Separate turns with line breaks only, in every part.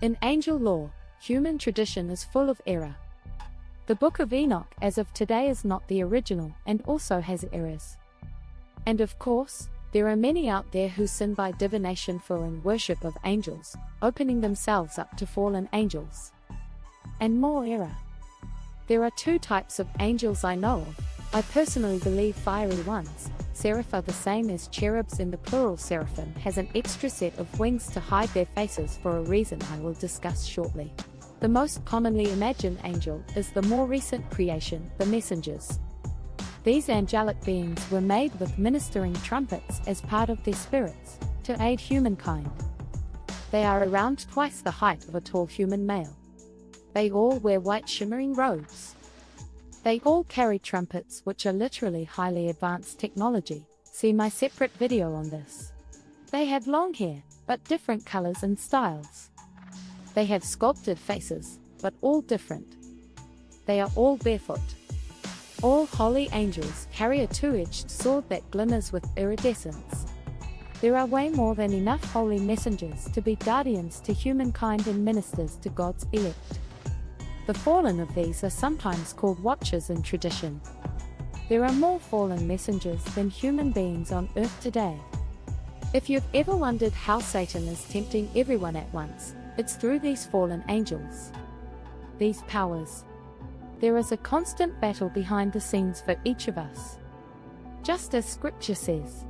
In angel lore, human tradition is full of error. The Book of Enoch as of today is not the original and also has errors. And of course, there are many out there who sin by divination for and worship of angels, opening themselves up to fallen angels. And more error. There are two types of angels I know of. I personally believe fiery ones, seraph, are the same as cherubs, and the plural seraphim has an extra set of wings to hide their faces for a reason I will discuss shortly. The most commonly imagined angel is the more recent creation, the messengers. These angelic beings were made with ministering trumpets as part of their spirits, to aid humankind. They are around twice the height of a tall human male. They all wear white shimmering robes. They all carry trumpets, which are literally highly advanced technology. See my separate video on this. They have long hair, but different colors and styles. They have sculpted faces, but all different. They are all barefoot. All holy angels carry a two-edged sword that glimmers with iridescence. There are way more than enough holy messengers to be guardians to humankind and ministers to God's elect. The fallen of these are sometimes called watchers in tradition. There are more fallen messengers than human beings on earth today. If you've ever wondered how Satan is tempting everyone at once, it's through these fallen angels. These powers. There is a constant battle behind the scenes for each of us. Just as scripture says.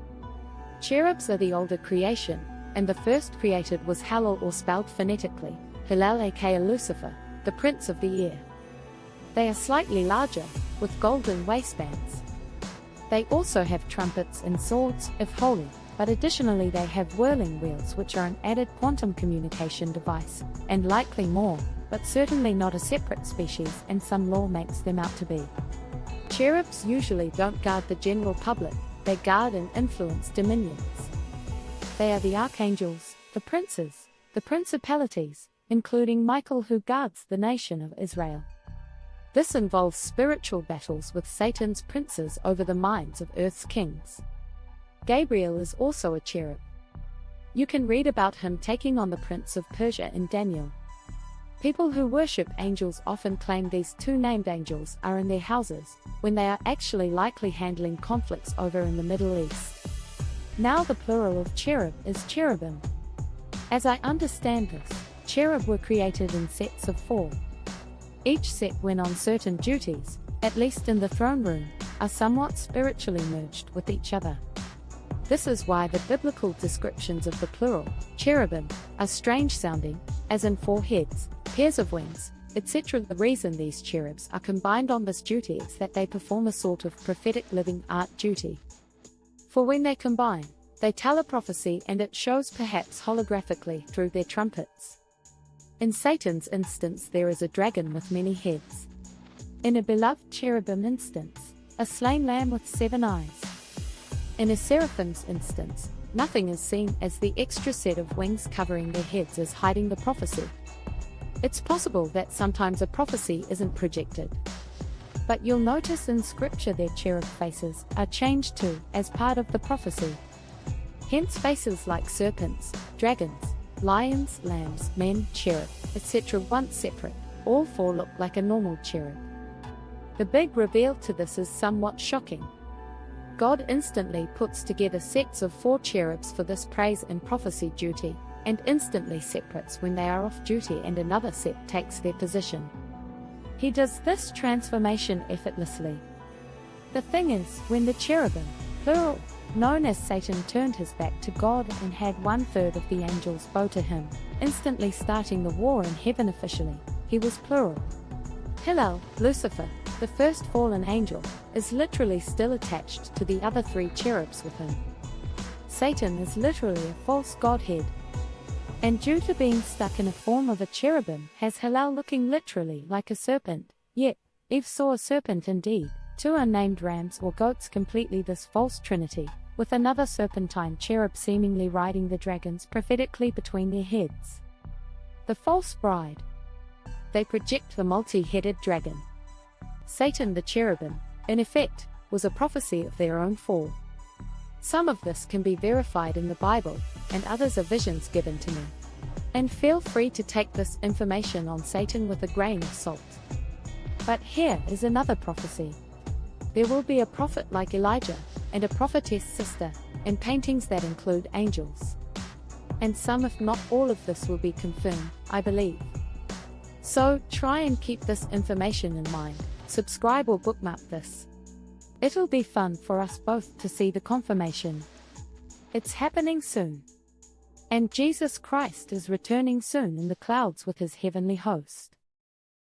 Cherubs are the older creation, and the first created was Hallel, or spelled phonetically, Hillel aka Lucifer, the prince of the air. They are slightly larger, with golden waistbands. They also have trumpets and swords, if holy, but additionally they have whirling wheels, which are an added quantum communication device, and likely more, but certainly not a separate species, and some lore makes them out to be. Cherubs usually don't guard the general public, they guard and influence dominions. They are the archangels, the princes, the principalities, including Michael, who guards the nation of Israel. This involves spiritual battles with Satan's princes over the minds of earth's kings. Gabriel is also a cherub. You can read about him taking on the prince of Persia in Daniel. People who worship angels often claim these two named angels are in their houses, when they are actually likely handling conflicts over in the Middle East. Now the plural of cherub is cherubim. As I understand this, cherub were created in sets of 4. Each set, when on certain duties, at least in the throne room, are somewhat spiritually merged with each other. This is why the biblical descriptions of the plural, cherubim, are strange sounding, as in 4 heads, pairs of wings, etc. The reason these cherubs are combined on this duty is that they perform a sort of prophetic living art duty. For when they combine, they tell a prophecy, and it shows perhaps holographically through their trumpets. In Satan's instance there is a dragon with many heads. In a beloved cherubim instance, a slain lamb with 7 eyes. In a seraphim's instance, nothing is seen, as the extra set of wings covering their heads is hiding the prophecy. It's possible that sometimes a prophecy isn't projected. But you'll notice in scripture their cherub faces are changed too, as part of the prophecy. Hence faces like serpents, dragons, lions, lambs, men, cherub, etc. once separate, all 4 look like a normal cherub. The big reveal to this is somewhat shocking. God instantly puts together sets of 4 cherubs for this praise and prophecy duty, and instantly separates when they are off duty and another set takes their position. He does this transformation effortlessly. The thing is, when the cherubim, plural, known as Satan, turned his back to God and had 1/3 of the angels bow to him, instantly starting the war in heaven officially, he was plural. Hillel, Lucifer, the first fallen angel, is literally still attached to the other 3 cherubs with him. Satan is literally a false godhead. And due to being stuck in a form of a cherubim, has Hillel looking literally like a serpent. Yet, Eve saw a serpent indeed, 2 unnamed rams or goats, completely this false trinity, with another serpentine cherub seemingly riding the dragons prophetically between their heads. The false bride. They project the multi-headed dragon. Satan the cherubim, in effect, was a prophecy of their own fall. Some of this can be verified in the Bible, and others are visions given to me. And feel free to take this information on Satan with a grain of salt. But here is another prophecy. There will be a prophet like Elijah, and a prophetess sister, and paintings that include angels. And some, if not all of this, will be confirmed, I believe. So, try and keep this information in mind, subscribe or bookmark this. It'll be fun for us both to see the confirmation. It's happening soon. And Jesus Christ is returning soon in the clouds with his heavenly host.